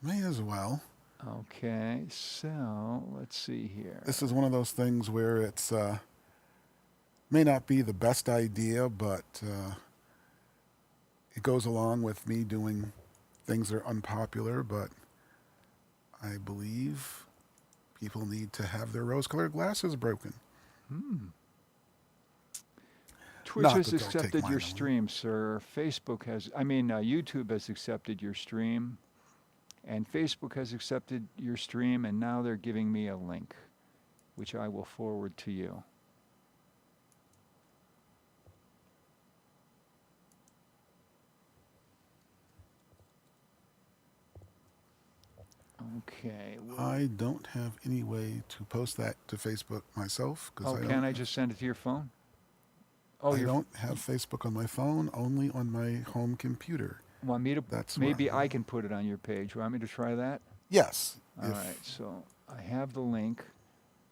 May as well. Okay, so let's see This is here. one of those things where it's may not be the best idea, but it goes along with me doing things that are unpopular. But I believe people need to have their rose-colored glasses broken. Hmm. Twitch Not has that they'll take accepted your mine away. stream, sir. YouTube has accepted your stream, and Facebook has accepted your stream, and now they're giving me a link, which I will forward to you. Okay. I don't have any way to post that to Facebook myself because Oh, can I just send it to your phone? Oh, I don't have Facebook on my phone, only on my home computer. want me to? That's where Maybe I I'm. can put it on your page. Want me to try that? Yes, All right. if So I have the link.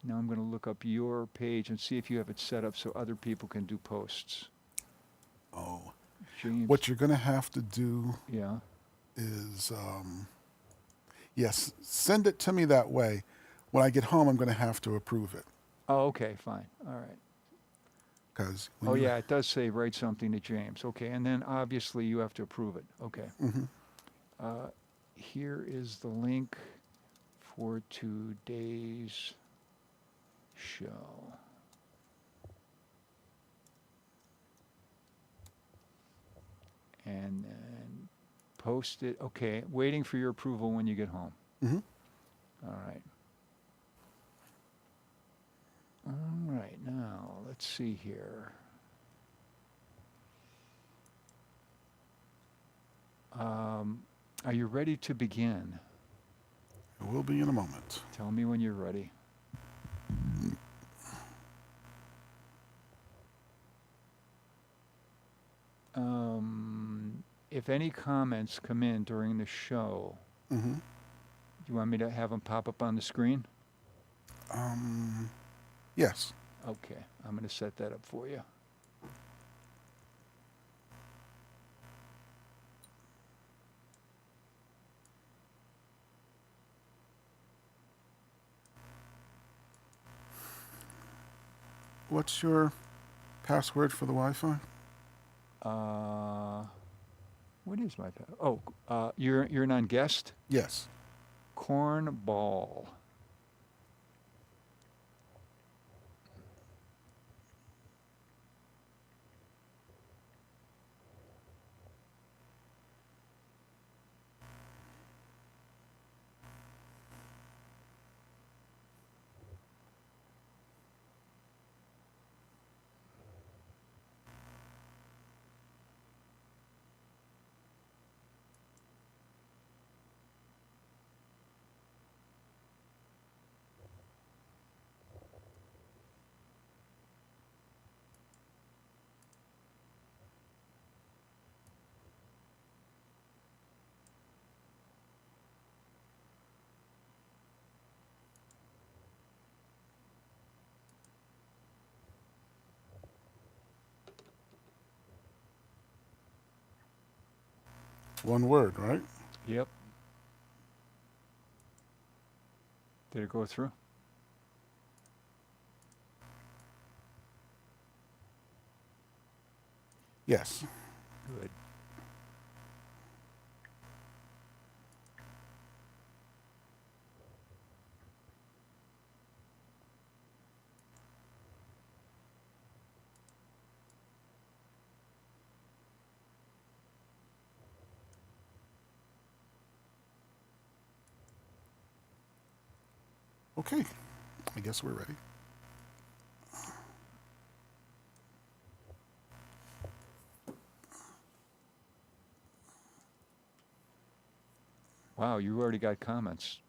Now I'm going to look up your page and see if you have it set up so other people can do posts. oh, James, what you're gonna have to do yeah. is yes, send it to me that way. When I get home, I'm gonna have to approve it Oh, okay, fine. All right. because when Oh, you yeah, it does say write something to James. Okay, and then obviously you have to approve it. Okay. mhm. Uh, Here is the link for today's show. And then post it. Okay, waiting for your approval when you get home. Mhm. All right. All right, now let's see here. Um, are you ready to begin? It will be in a moment. Tell me when you're ready. If any comments come in during the show, Hmm. do you want me to have them pop up on the screen? Um, yes. Okay, I'm going to set that up for you. What's your password for the Wi-Fi? Uh, what is my you're on guest Yes. cornball. One word, right? Yep. Did it go through? Yes. Good. Okay. I guess we're ready. Wow, you already got comments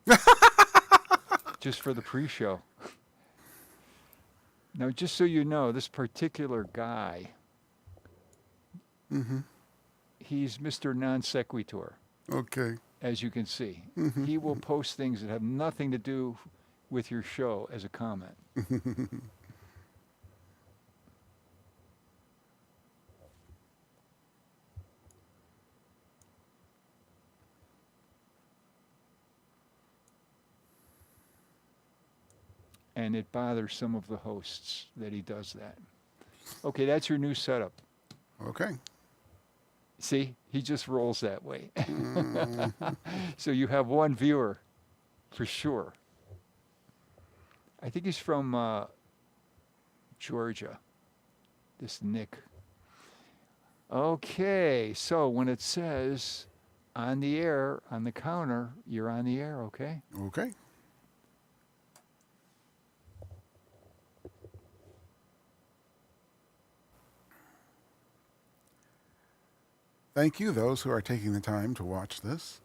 just for the pre-show. Now, just so you know, this particular guy, Mm-hmm. he's Mr. Non Sequitur, Okay. as you can see. Mm-hmm. He will post things that have nothing to do with your show as a comment. and it bothers some of the hosts that he does that. Okay, that's your new setup. Okay. See, he just rolls that way. Mhm. So you have one viewer for sure. I think he's from Georgia, this Nick. Okay, so when it says on the air, on the counter, you're on the air, okay? Okay. Thank you, those who are taking the time to watch this.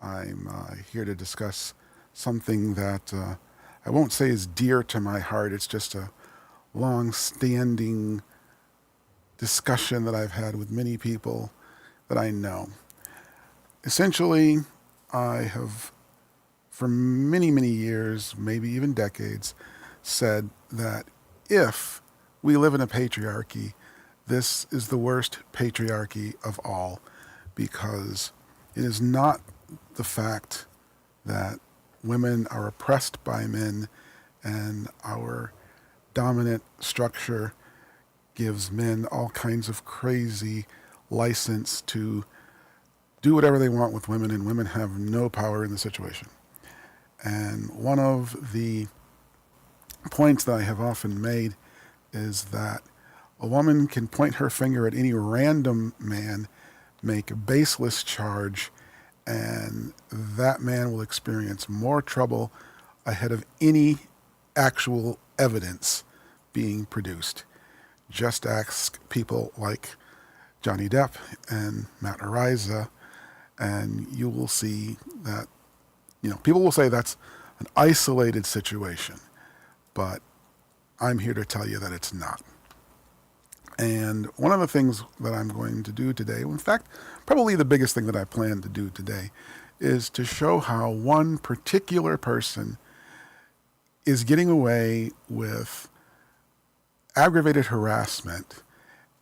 I'm here to discuss something that I won't say is dear to my heart. It's just a long standing discussion that I've had with many people that I know. Essentially, I have, for many, many years, maybe even decades, said that if we live in a patriarchy, this is the worst patriarchy of all, because it is not the fact that women are oppressed by men and our dominant structure gives men all kinds of crazy license to do whatever they want with women, and women have no power in the situation. And one of the points that I have often made is that a woman can point her finger at any random man, make a baseless charge, and that man will experience more trouble ahead of any actual evidence being produced. Just ask people like Johnny Depp and Matt Ariza, and you will see that, people will say that's an isolated situation, but I'm here to tell you that it's not. And one of the things that I'm going to do today, in fact, probably the biggest thing that I plan to do today, is to show how one particular person is getting away with aggravated harassment.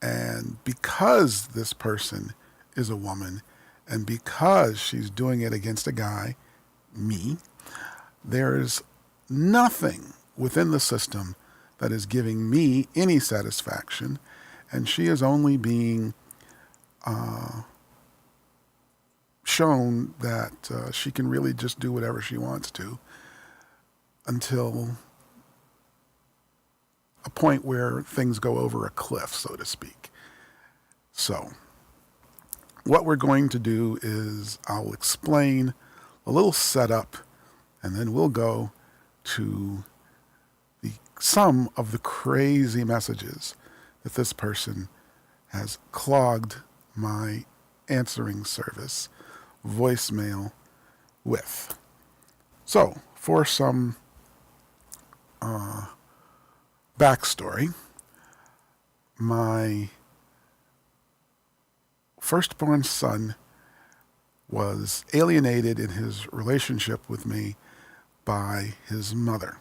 And because this person is a woman, and because she's doing it against a guy, me, there's nothing within the system that is giving me any satisfaction, and she is only being shown that she can really just do whatever she wants to until a point where things go over a cliff, so to speak. So what we're going to do is I'll explain a little setup, and then we'll go to some of the crazy messages that this person has clogged my answering service voicemail with. So, for some backstory, my firstborn son was alienated in his relationship with me by his mother,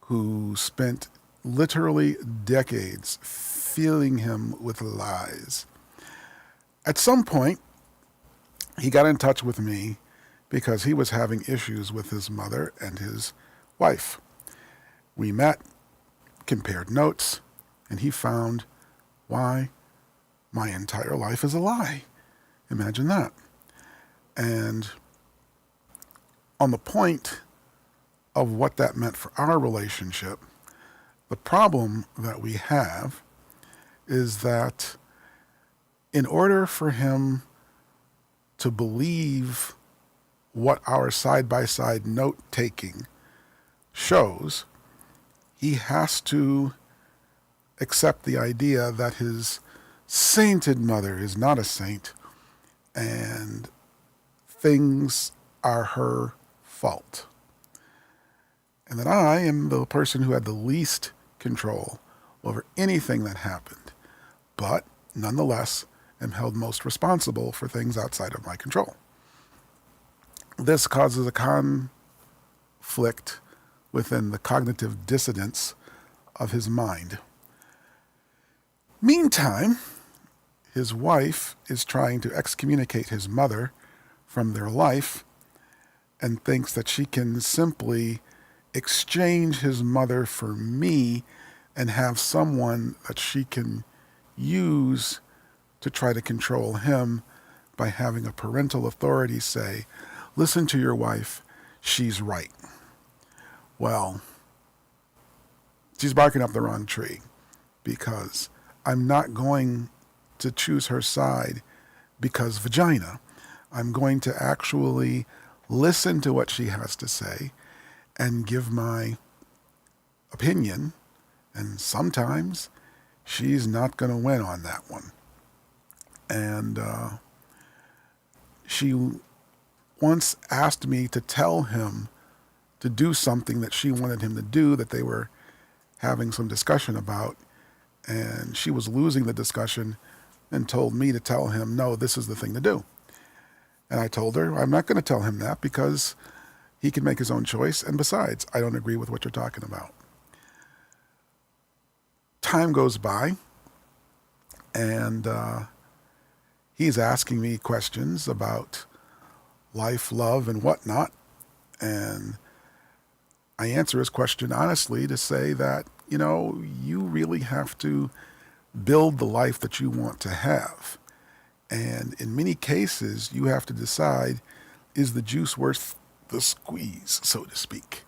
who spent literally decades filling him with lies. At some point, he got in touch with me because he was having issues with his mother and his wife. We met, compared notes, and he found why my entire life is a lie. Imagine that. And on the point of what that meant for our relationship, the problem that we have is that in order for him to believe what our side-by-side note-taking shows, he has to accept the idea that his sainted mother is not a saint and things are her fault. And that I am the person who had the least control over anything that happened, but nonetheless am held most responsible for things outside of my control. This causes a conflict within the cognitive dissonance of his mind. Meantime, his wife is trying to excommunicate his mother from their life and thinks that she can simply exchange his mother for me and have someone that she can use to try to control him by having a parental authority say, listen to your wife, she's right. Well, she's barking up the wrong tree, because I'm not going to choose her side because vagina. I'm going to actually listen to what she has to say and give my opinion. And sometimes she's not going to win on that one. And she once asked me to tell him to do something that she wanted him to do, that they were having some discussion about. And she was losing the discussion and told me to tell him, no, this is the thing to do. And I told her, I'm not going to tell him that because he can make his own choice. And besides, I don't agree with what you're talking about. Time goes by, and he's asking me questions about life, love, and whatnot. And I answer his question honestly to say that, you really have to build the life that you want to have. And in many cases, you have to decide, is the juice worth the squeeze, so to speak?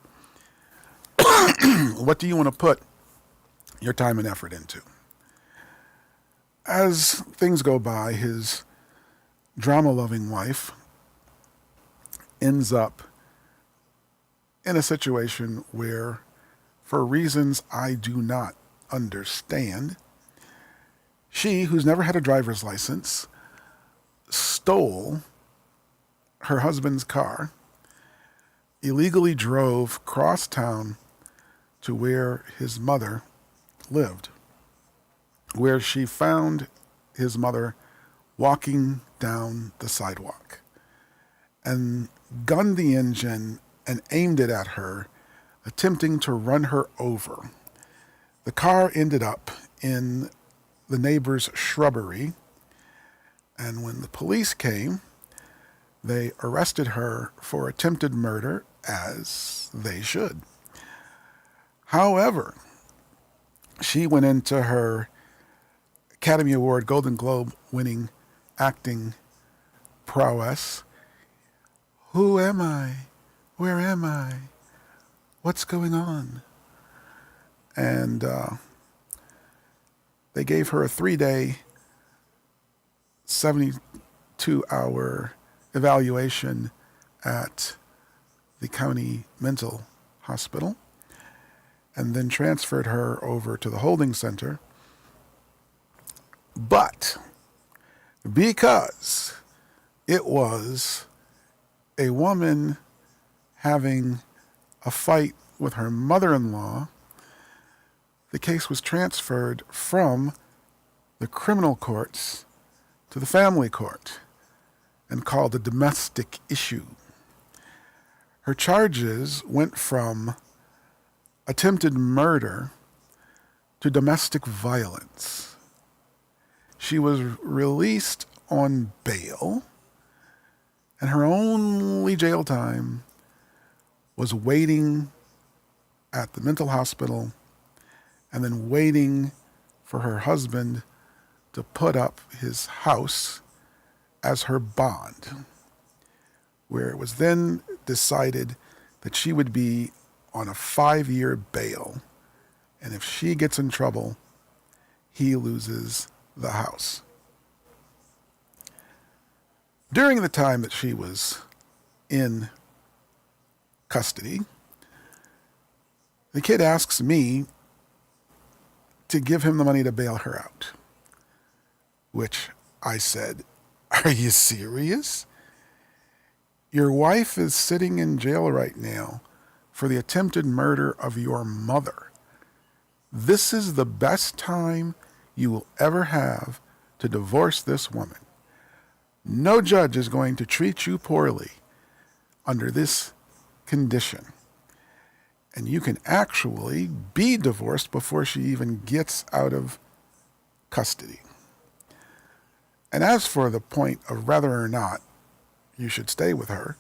What do you want to put your time and effort into? As things go by, his drama-loving wife ends up in a situation where, for reasons I do not understand, she, who's never had a driver's license, stole her husband's car, illegally drove cross town to where his mother lived, where she found his mother walking down the sidewalk, and gunned the engine and aimed it at her, attempting to run her over. The car ended up in the neighbor's shrubbery, and when the police came, they arrested her for attempted murder, as they should. However, she went into her Academy Award, Golden Globe winning acting prowess. Who am I? Where am I? What's going on? And they gave her a 3-day, 72-hour evaluation at the county mental hospital, and then transferred her over to the holding center. But because it was a woman having a fight with her mother-in-law, the case was transferred from the criminal courts to the family court and called a domestic issue. Her charges went from attempted murder to domestic violence. She was released on bail, and her only jail time was waiting at the mental hospital and then waiting for her husband to put up his house as her bond, where it was then decided that she would be on a 5-year bail, and if she gets in trouble, he loses the house. During the time that she was in custody, the kid asks me to give him the money to bail her out, which I said, are you serious? Your wife is sitting in jail right now for the attempted murder of your mother. This is the best time you will ever have to divorce this woman. No judge is going to treat you poorly under this condition. And you can actually be divorced before she even gets out of custody. And as for the point of whether or not you should stay with her,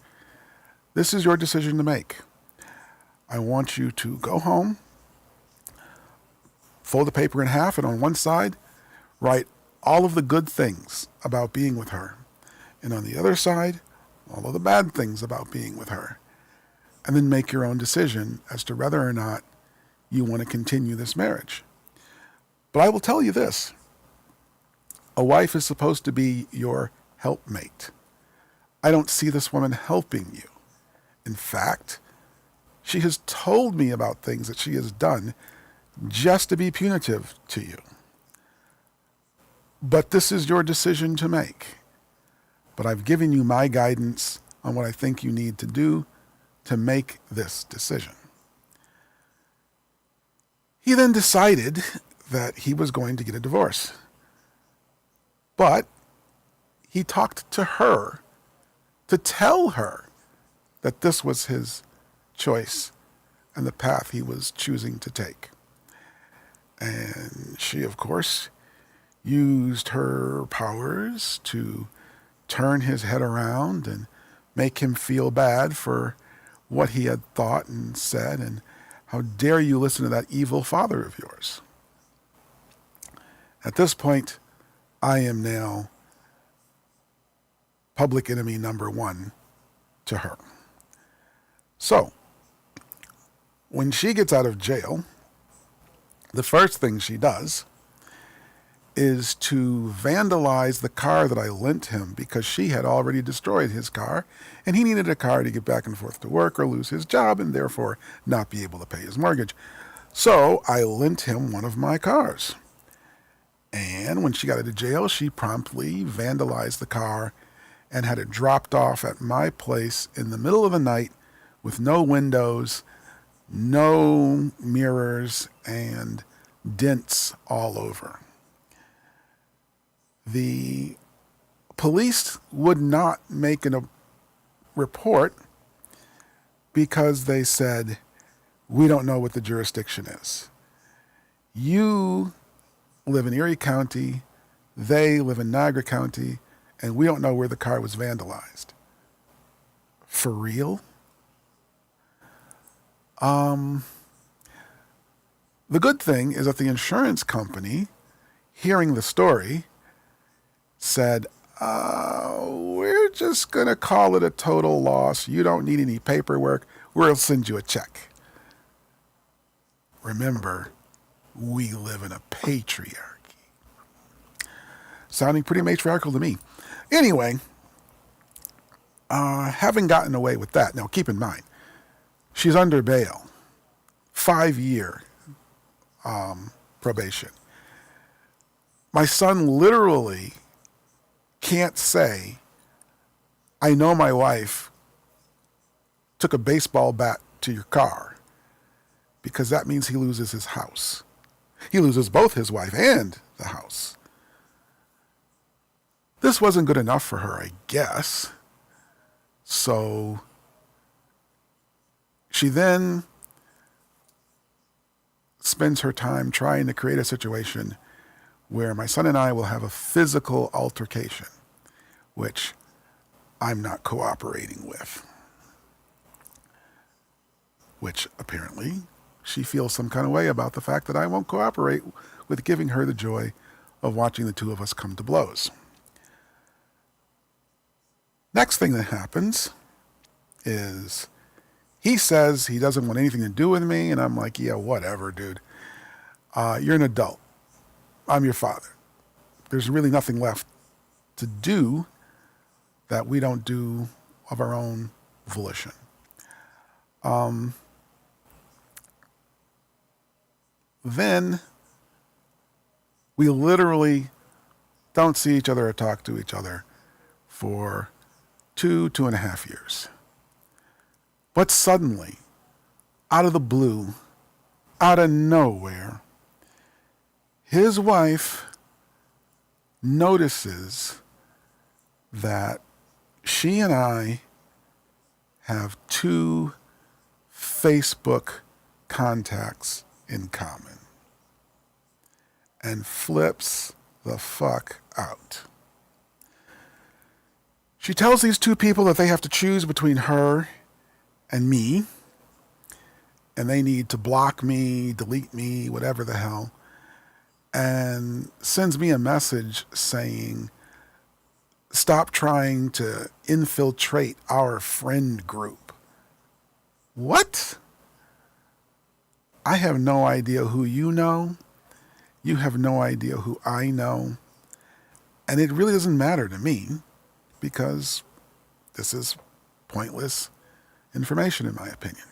this is your decision to make. I want you to go home, fold the paper in half, and on one side, write all of the good things about being with her. And on the other side, all of the bad things about being with her. And then make your own decision as to whether or not you want to continue this marriage. But I will tell you this. A wife is supposed to be your helpmate. I don't see this woman helping you. In fact, she has told me about things that she has done just to be punitive to you. But this is your decision to make. But I've given you my guidance on what I think you need to do to make this decision. He then decided that he was going to get a divorce. But he talked to her to tell her that this was his choice and the path he was choosing to take. And she, of course, used her powers to turn his head around and make him feel bad for what he had thought and said, and how dare you listen to that evil father of yours. At this point, I am now public enemy number one to her. So, when she gets out of jail, the first thing she does is to vandalize the car that I lent him, because she had already destroyed his car and he needed a car to get back and forth to work or lose his job and therefore not be able to pay his mortgage. So I lent him one of my cars. And when she got out of jail, she promptly vandalized the car and had it dropped off at my place in the middle of the night with no windows, no mirrors, and dents all over. The police would not make a report because they said, we don't know what the jurisdiction is. You live in Erie County, they live in Niagara County, and we don't know where the car was vandalized. For real? The good thing is that the insurance company, hearing the story, said, we're just going to call it a total loss. You don't need any paperwork. We'll send you a check. Remember, we live in a patriarchy. Sounding pretty matriarchal to me. Anyway, having gotten away with that, now keep in mind, she's under bail, 5-year probation. My son literally can't say, I know my wife took a baseball bat to your car, because that means he loses his house. He loses both his wife and the house. This wasn't good enough for her, I guess. So she then spends her time trying to create a situation where my son and I will have a physical altercation, which I'm not cooperating with. Which apparently she feels some kind of way about the fact that I won't cooperate with giving her the joy of watching the two of us come to blows. Next thing that happens is he says he doesn't want anything to do with me, and I'm like, yeah, whatever, dude. You're an adult. I'm your father. There's really nothing left to do that we don't do of our own volition. Then we literally don't see each other or talk to each other for 2.5 years. But suddenly, out of the blue, out of nowhere, his wife notices that she and I have 2 Facebook contacts in common, and flips the fuck out. She tells these 2 people that they have to choose between her and me, and they need to block me, delete me, whatever the hell, and sends me a message saying, stop trying to infiltrate our friend group. What? I have no idea who you know. You have no idea who I know. And it really doesn't matter to me because this is pointless information, in my opinion.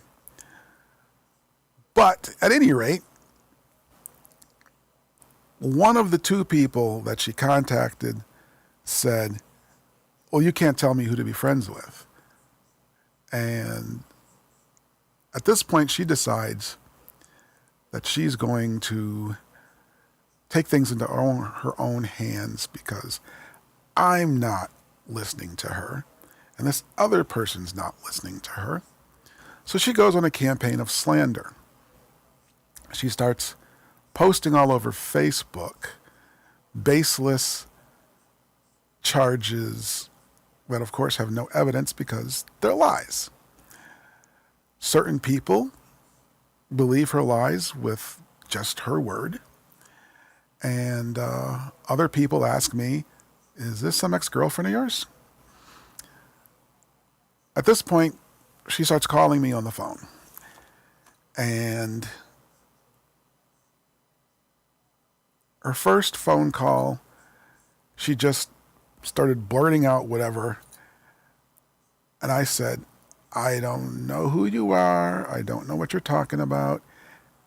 But at any rate, one of the two people that she contacted said, well, you can't tell me who to be friends with. And at this point, she decides that she's going to take things into her own hands because I'm not listening to her and this other person's not listening to her. So she goes on a campaign of slander. She starts posting all over Facebook baseless charges that, of course, have no evidence because they're lies. Certain people believe her lies with just her word. And other people ask me, is this some ex-girlfriend of yours? At this point, she starts calling me on the phone. And her first phone call, she just started blurting out whatever. And I said, I don't know who you are. I don't know what you're talking about.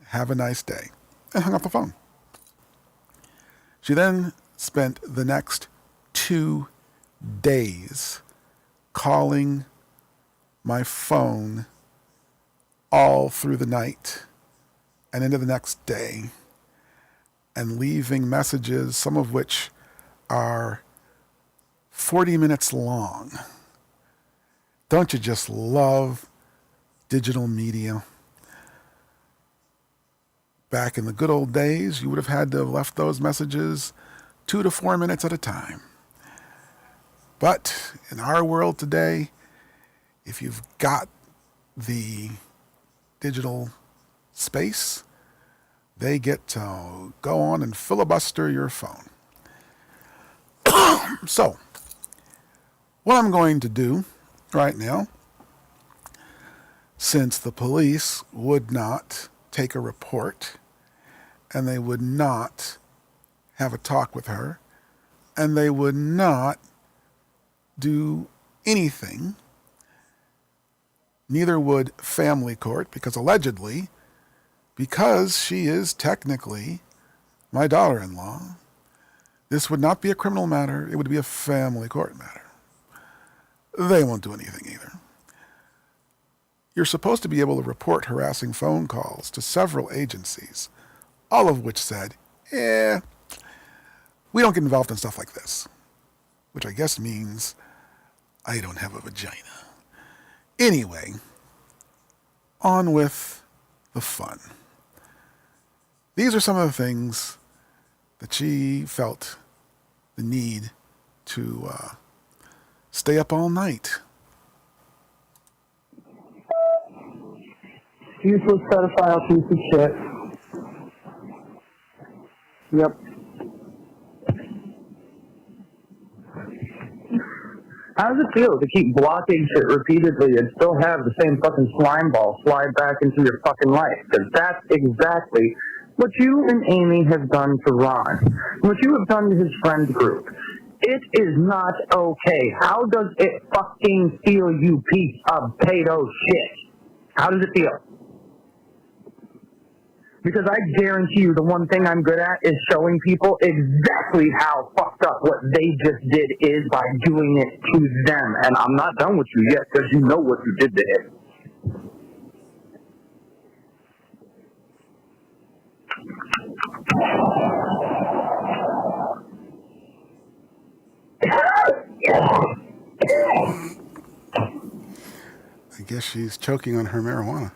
Have a nice day. And hung up the phone. She then spent the next 2 days calling my phone all through the night and into the next day and leaving messages, some of which are 40 minutes long. Don't you just love digital media? Back in the good old days, you would have had to have left those messages 2 to 4 minutes at a time. But in our world today, if you've got the digital space, they get to go on and filibuster your phone. So, what I'm going to do right now, since the police would not take a report and they would not have a talk with her and they would not do anything, neither would family court, because allegedly, because she is technically my daughter-in-law, this would not be a criminal matter, it would be a family court matter. They won't do anything either. You're supposed to be able to report harassing phone calls to several agencies, all of which said, we don't get involved in stuff like this, which I guess means I don't have a vagina. Anyway, on with the fun. These are some of the things that she felt the need to stay up all night. Useless pedophile piece of shit. Yep. How does it feel to keep blocking shit repeatedly and still have the same fucking slime ball slide back into your fucking life? Because that's exactly what you and Amy have done to Ron. What you have done to his friend group. It is not okay. How does it fucking feel, you piece of potato shit? How does it feel? Because I guarantee you the one thing I'm good at is showing people exactly how fucked up what they just did is by doing it to them. And I'm not done with you yet because you know what you did to him. I guess she's choking on her marijuana.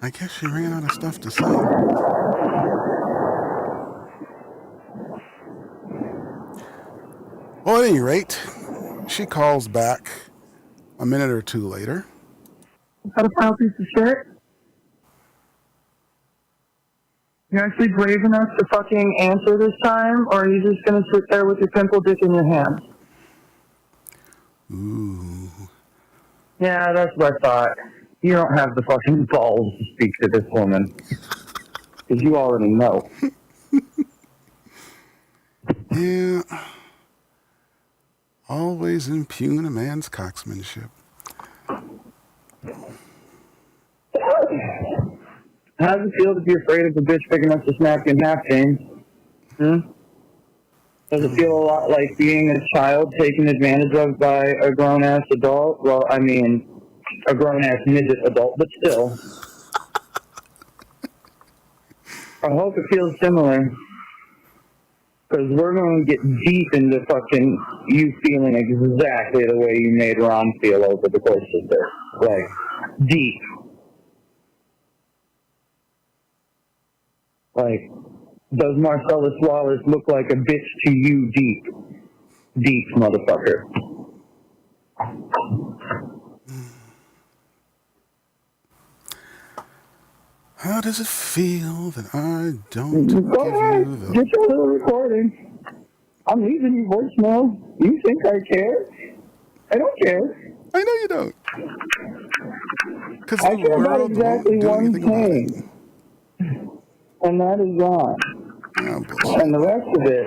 I guess she ran out of stuff to say. Well, at any rate, she calls back a minute or two later. Pedophile piece of shit. You actually brave enough to fucking answer this time, or are you just gonna sit there with your pimple dick in your hand? Ooh. Yeah, that's what I thought. You don't have the fucking balls to speak to this woman. Because you already know. Yeah. Always impugn a man's cocksmanship. How does it feel to be afraid of a bitch big enough to snap you in half, James? Does it feel a lot like being a child taken advantage of by a grown-ass adult? Well, I mean, a grown-ass midget adult, but still. I hope it feels similar. Because we're going to get deep into fucking you feeling exactly the way you made Ron feel over the course of this. Like, deep. Like, does Marcellus Wallace look like a bitch to you deep? Deep, motherfucker. How does it feel that I don't Go give ahead. you the... Get your little recording. I'm leaving you voicemail. You think I care? I don't care. I know you don't. Because I the care about world exactly won't do one anything about it. thing. And that is Ron. Oh, bullshit. And the rest of it,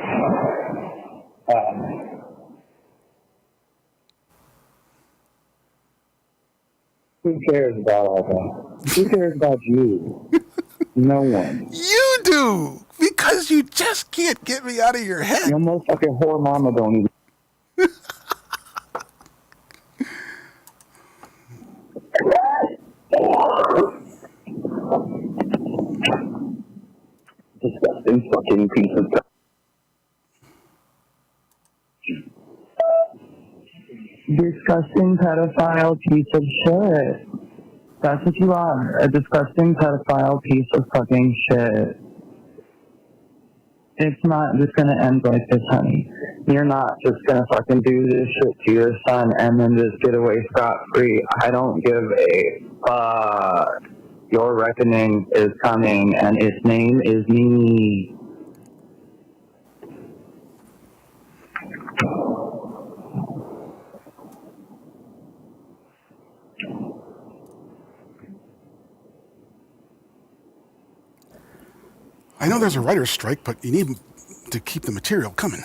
who cares about all that? Who cares about you? No one. You do! Because you just can't get me out of your head. Your motherfucking whore mama don't even. Disgusting fucking piece of. Disgusting pedophile piece of shit. That's what you are. A disgusting pedophile piece of fucking shit. It's not just gonna end like this, honey. You're not just gonna fucking do this shit to your son and then just get away scot-free. I don't give a fuck. Your reckoning is coming, and its name is me. I know there's a writer's strike, but you need to keep the material coming.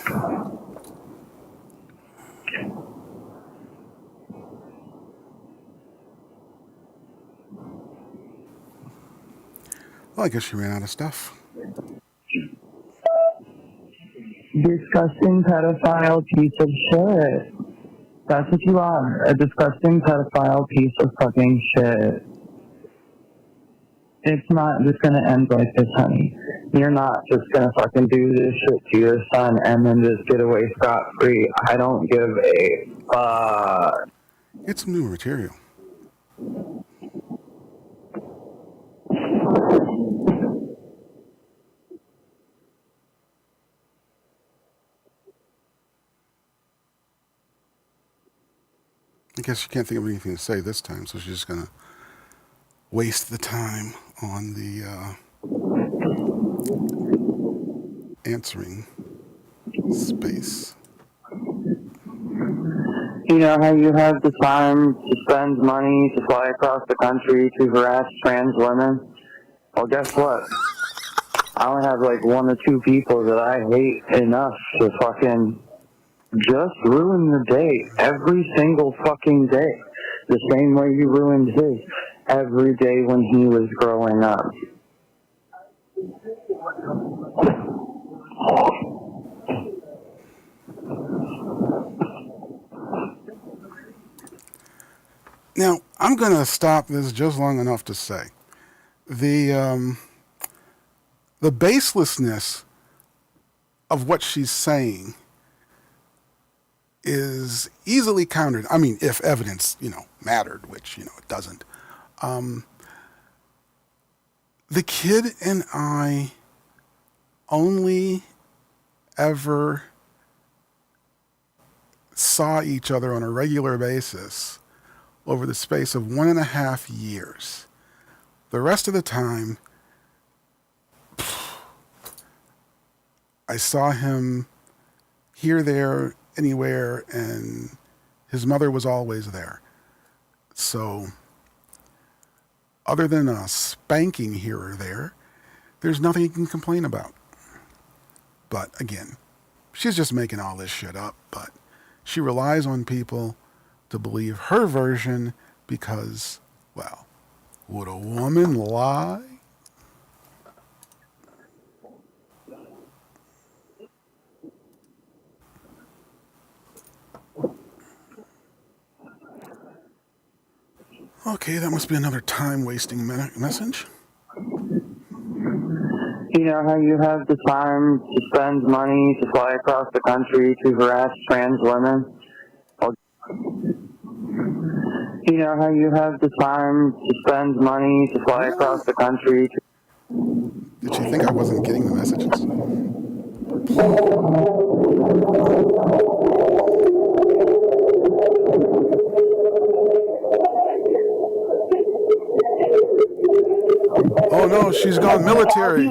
Well, I guess you ran out of stuff. Disgusting pedophile piece of shit. That's what you are. A disgusting pedophile piece of fucking shit. It's not just gonna end like this, honey. You're not just gonna fucking do this shit to your son and then just get away scot-free. I don't give a fuck. Get some new material. I guess she can't think of anything to say this time, so she's just going to waste the time on the answering space. You know how you have the time to spend money to fly across the country to harass trans women? Well, guess what? I only have like one or two people that I hate enough to fucking just ruin your day every single fucking day. The same way you ruined his every day when he was growing up. Now, I'm going to stop this just long enough to say the baselessness of what she's saying is easily countered. I mean, if evidence, mattered, which, it doesn't. the kid and I only ever saw each other on a regular basis over the space of 1.5 years. The rest of the time, I saw him here, there, anywhere, and his mother was always there. So, other than a spanking here or there, there's nothing he can complain about. But again, she's just making all this shit up, but she relies on people to believe her version because, well, would a woman lie? Okay, that must be another time-wasting message. You know how you have the time to spend money to fly across the country to harass trans women? Well, you know how you have the time to spend money to fly across the country to... Did she think I wasn't getting the messages? Oh no, she's gone military.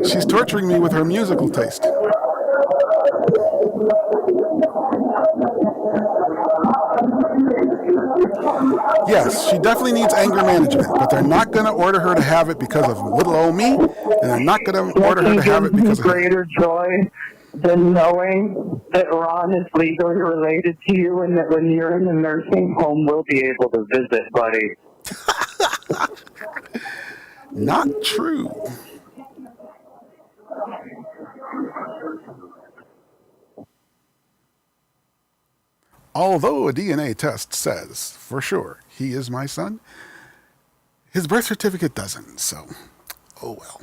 She's torturing me with her musical taste. Yes, she definitely needs anger management, but they're not going to order her to have it because of little old me, and they're not going to order her to have it because of greater joy than knowing that Ron is legally related to you and that when you're in the nursing home, we'll be able to visit, buddy. Not true. Although a DNA test says, for sure, he is my son, his birth certificate doesn't, so, oh well.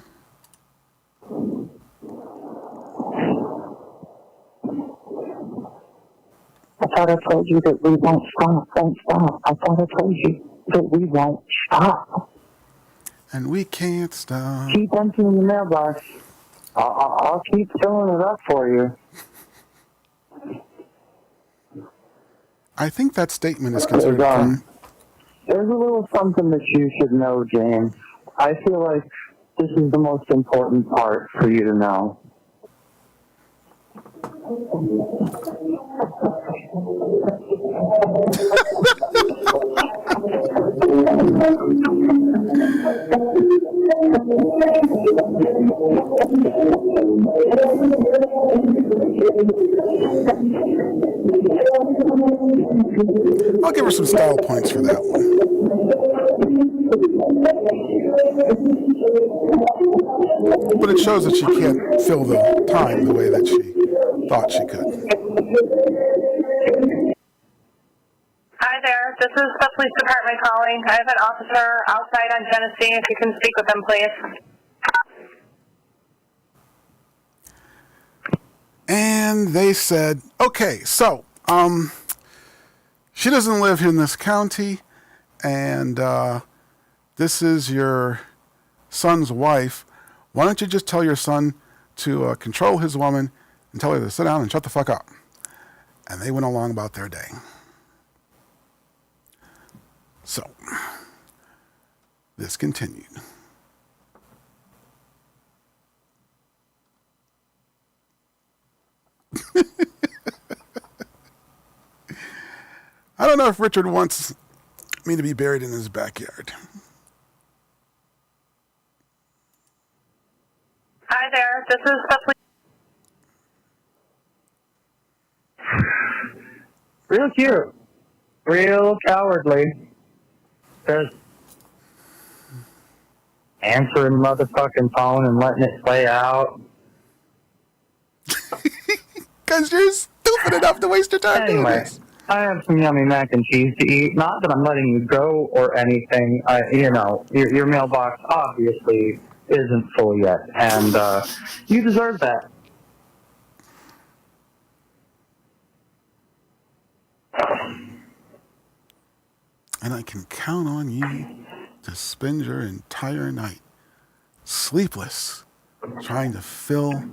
I thought I told you that we won't stop. Don't stop. I thought I told you that we won't stop. And we can't stop. Keep emptying the mailbox. I'll keep filling it up for you. I think that statement is considered a crime. There's a little something that you should know, James. I feel like this is the most important part for you to know. I'll give her some style points for that one. But it shows that she can't fill the time the way that she thought she could. Hi there, this is the police department calling. I have an officer outside on Genesee. If you can speak with them, please. And they said, okay, so, she doesn't live in this county, and this is your son's wife. Why don't you just tell your son to control his woman and tell her to sit down and shut the fuck up? And they went along about their day. So, this continued. I don't know if Richard wants me to be buried in his backyard. Hi there, this is the police. Real cute. Real cowardly. Just answering motherfucking phone and letting it play out. Because you're stupid enough to waste your time doing Anyway, this. I have some yummy mac and cheese to eat. Not that I'm letting you go or anything. Your mailbox obviously isn't full yet, and you deserve that. and I can count on you to spend your entire night sleepless trying to fill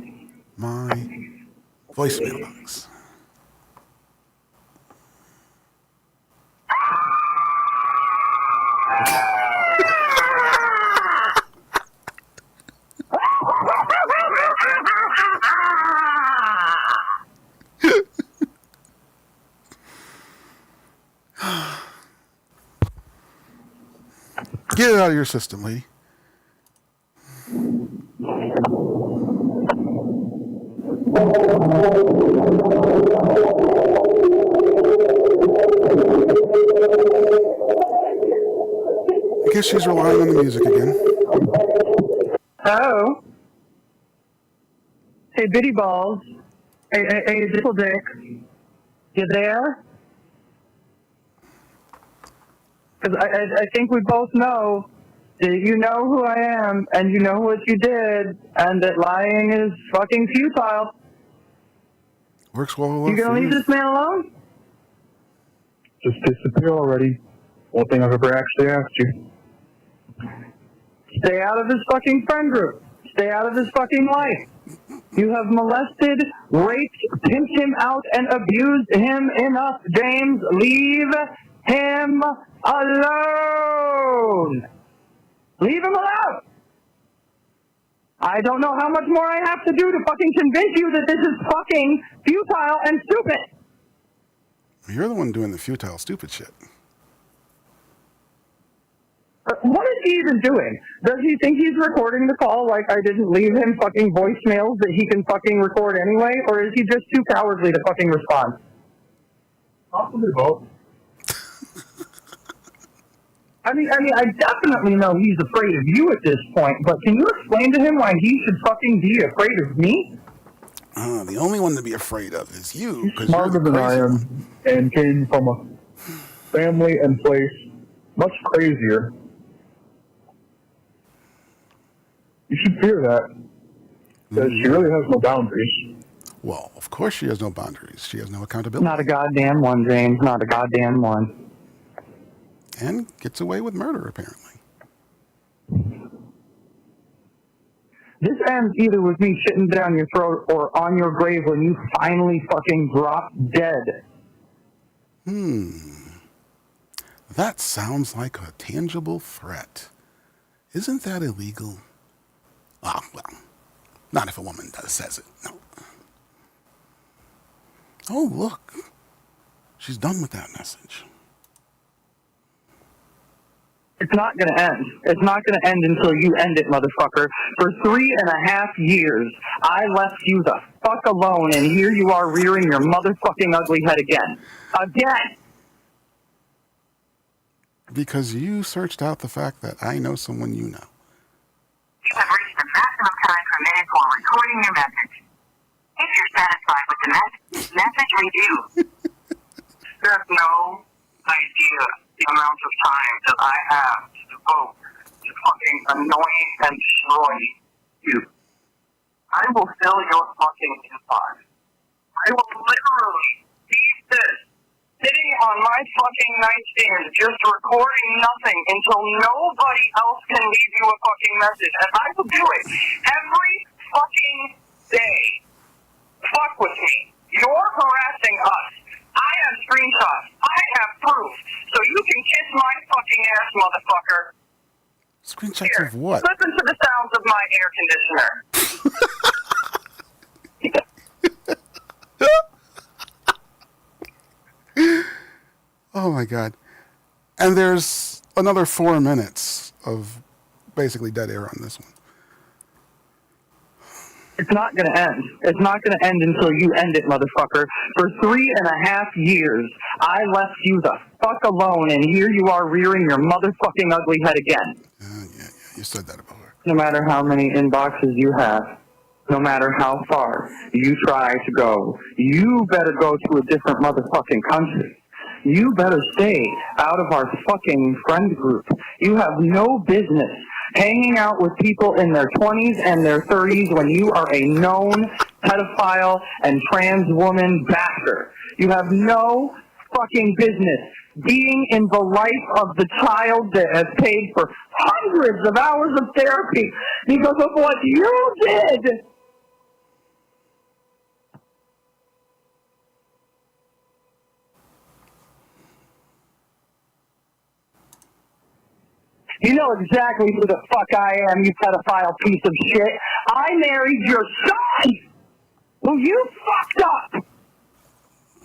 my voicemail box. Get it out of your system, lady. I guess she's relying on the music again. Oh. Hey, Bitty Balls. Hey, Dickle Dick. You there? Because I think we both know that you know who I am, and you know what you did, and that lying is fucking futile. Works well. You gonna leave this man alone? Just disappear already. One thing I've ever actually asked you. Stay out of his fucking friend group. Stay out of his fucking life. You have molested, raped, pimped him out, and abused him enough, James. Leave him alone. Leave him alone. I don't know how much more I have to do to fucking convince you that this is fucking futile and stupid. You're the one doing the futile, stupid shit. What is he even doing? Does he think he's recording the call like I didn't leave him fucking voicemails that he can fucking record anyway? Or is he just too cowardly to fucking respond? Possibly both. I mean, I definitely know he's afraid of you at this point, but can you explain to him why he should fucking be afraid of me? The only one to be afraid of is you. He's smarter than I am and came from a family and place much crazier. You should fear that. Because she really has no boundaries. Well, of course she has no boundaries. She has no accountability. Not a goddamn one, James. Not a goddamn one. And gets away with murder, apparently. This ends either with me shitting down your throat or on your grave when you finally fucking drop dead. That sounds like a tangible threat. Isn't that illegal? Ah, well, not if a woman says it, no. Oh, look. She's done with that message. It's not going to end. It's not going to end until you end it, motherfucker. For 3.5 years, I left you the fuck alone, and here you are rearing your motherfucking ugly head again. Again! Because you searched out the fact that I know someone you know. You have reached the maximum time permitted for recording your message. If you're satisfied with the message review. You have no idea the amount of time that I have to devote to fucking annoying and destroy you. I will fill your fucking inbox. I will literally leave this sitting on my fucking nightstand just recording nothing until nobody else can leave you a fucking message. And I will do it every fucking day. Fuck with me. You're harassing us. I have screenshots. I have proof. So you can kiss my fucking ass, motherfucker. Screenshots Here, of what? listen to the sounds of my air conditioner. Oh my God. And there's another 4 minutes of basically dead air on this one. It's not going to end. It's not going to end until you end it, motherfucker. For 3.5 years, I left you the fuck alone, and here you are rearing your motherfucking ugly head again. Yeah, you said that before. No matter how many inboxes you have, no matter how far you try to go, you better go to a different motherfucking country. You better stay out of our fucking friend group. You have no business hanging out with people in their 20s and their 30s when you are a known pedophile and trans woman backer. You have no fucking business being in the life of the child that has paid for hundreds of hours of therapy because of what you did? You know exactly who the fuck I am, you pedophile piece of shit. I married your son, who you fucked up.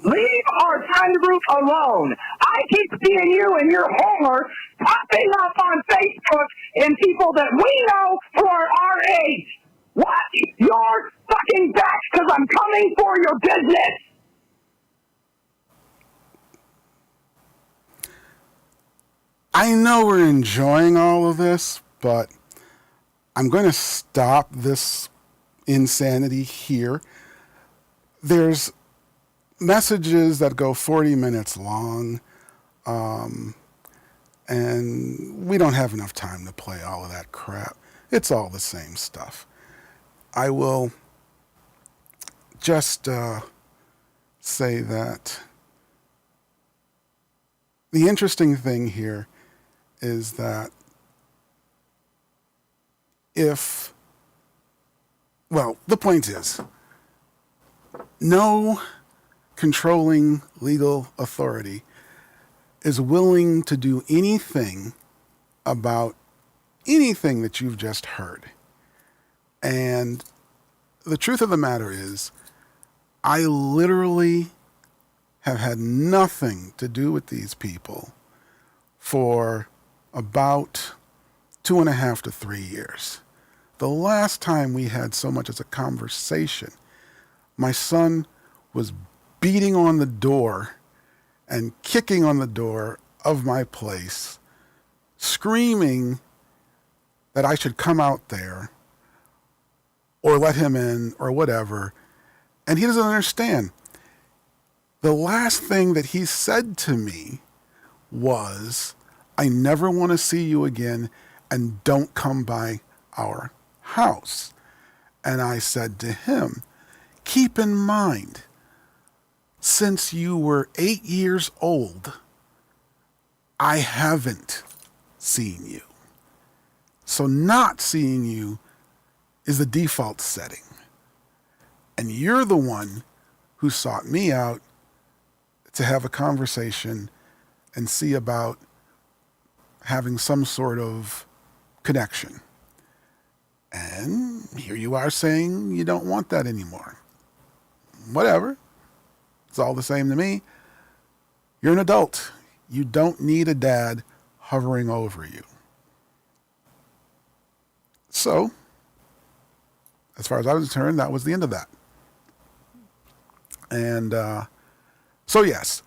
Leave our friend group alone. I keep seeing you and your homer popping up on Facebook and people that we know who are our age. Watch your fucking backs because I'm coming for your business. I know we're enjoying all of this, but I'm going to stop this insanity here. There's messages that go 40 minutes long, and we don't have enough time to play all of that crap. It's all the same stuff. I will just say that the interesting thing here is that the point is, no controlling legal authority is willing to do anything about anything that you've just heard. And the truth of the matter is, I literally have had nothing to do with these people for about 2.5 to 3 years. The last time we had so much as a conversation, my son was beating on the door and kicking on the door of my place, screaming that I should come out there or let him in or whatever. And he doesn't understand. The last thing that he said to me was, I never want to see you again and don't come by our house. And I said to him, keep in mind, since you were 8 years old, I haven't seen you. So not seeing you is the default setting. And you're the one who sought me out to have a conversation and see about having some sort of connection. And here you are saying you don't want that anymore. Whatever. It's all the same to me. You're an adult. You don't need a dad hovering over you. So, as far as I was concerned, that was the end of that. And so yes,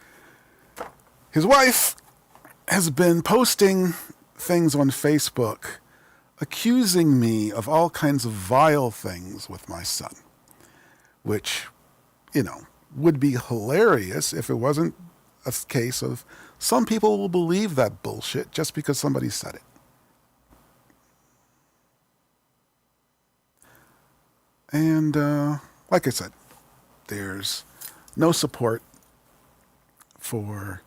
his wife has been posting things on Facebook accusing me of all kinds of vile things with my son, which, would be hilarious if it wasn't a case of some people will believe that bullshit just because somebody said it. And like I said, there's no support for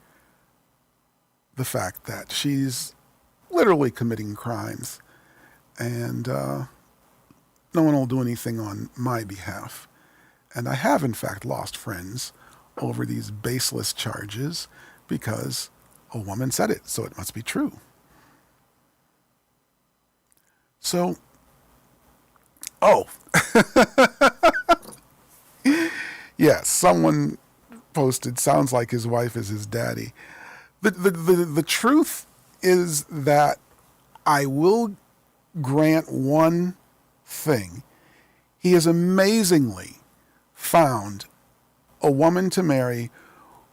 the fact that she's literally committing crimes, and no one will do anything on my behalf. And I have, in fact, lost friends over these baseless charges because a woman said it, so it must be true. So, yes, someone posted, sounds like his wife is his daddy. The truth is that I will grant one thing. He has amazingly found a woman to marry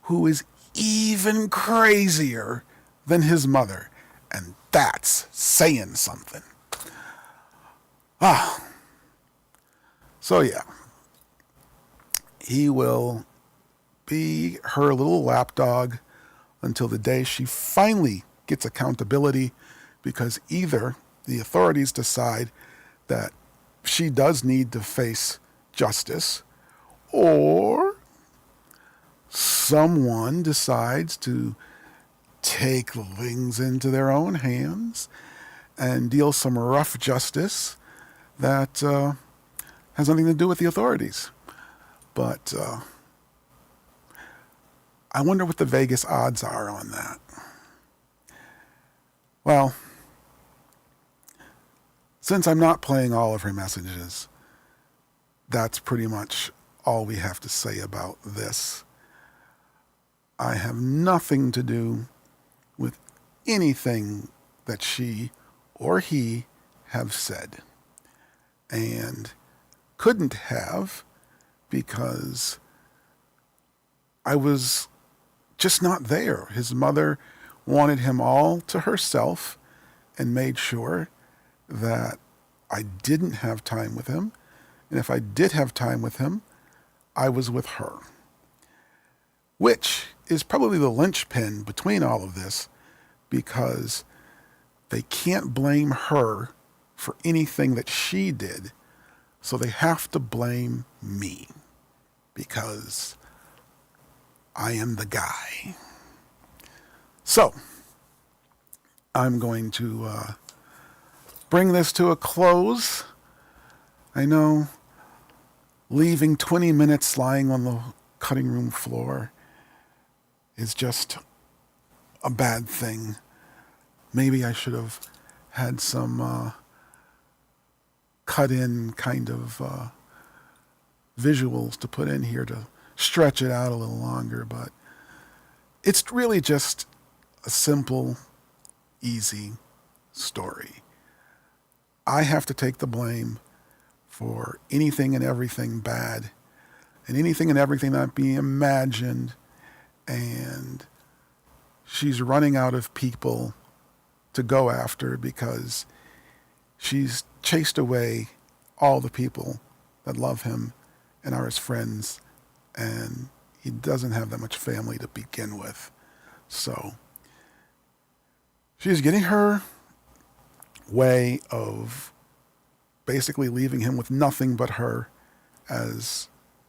who is even crazier than his mother. And that's saying something. So yeah, he will be her little lapdog until the day she finally gets accountability, because either the authorities decide that she does need to face justice, or someone decides to take things into their own hands and deal some rough justice that has nothing to do with the authorities. But I wonder what the Vegas odds are on that. Well, since I'm not playing all of her messages, that's pretty much all we have to say about this. I have nothing to do with anything that she or he have said, and couldn't have, because I was just not there. His mother wanted him all to herself and made sure that I didn't have time with him. And if I did have time with him, I was with her. Which is probably the linchpin between all of this, because they can't blame her for anything that she did. So they have to blame me, because I am the guy. So I'm going to bring this to a close. I know leaving 20 minutes lying on the cutting room floor is just a bad thing. Maybe I should have had some cut-in kind of visuals to put in here to stretch it out a little longer, but it's really just a simple, easy story. I have to take the blame for anything and everything bad and anything and everything that be imagined, and she's running out of people to go after because she's chased away all the people that love him and are his friends, and he doesn't have that much family to begin with. So she's getting her way of basically leaving him with nothing but her as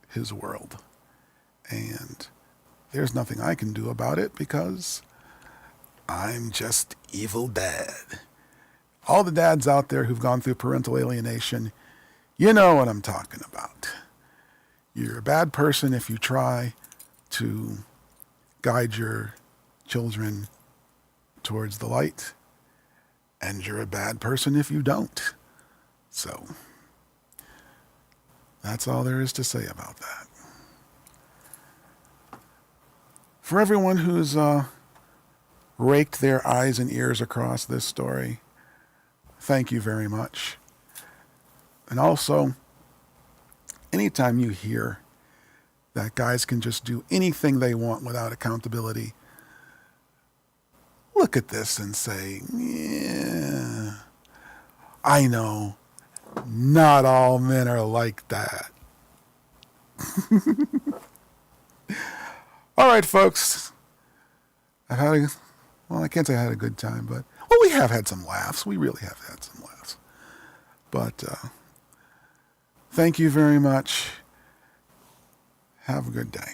his world. And there's nothing I can do about it because I'm just evil dad. All the dads out there who've gone through parental alienation, you know what I'm talking about. You're a bad person if you try to guide your children towards the light, and you're a bad person if you don't. So that's all there is to say about that. For everyone who's raked their eyes and ears across this story, thank you very much. And also, anytime you hear that guys can just do anything they want without accountability, look at this and say, yeah, I know, not all men are like that. All right, folks. I can't say I had a good time, but, well, we have had some laughs. We really have had some laughs. But thank you very much. Have a good day.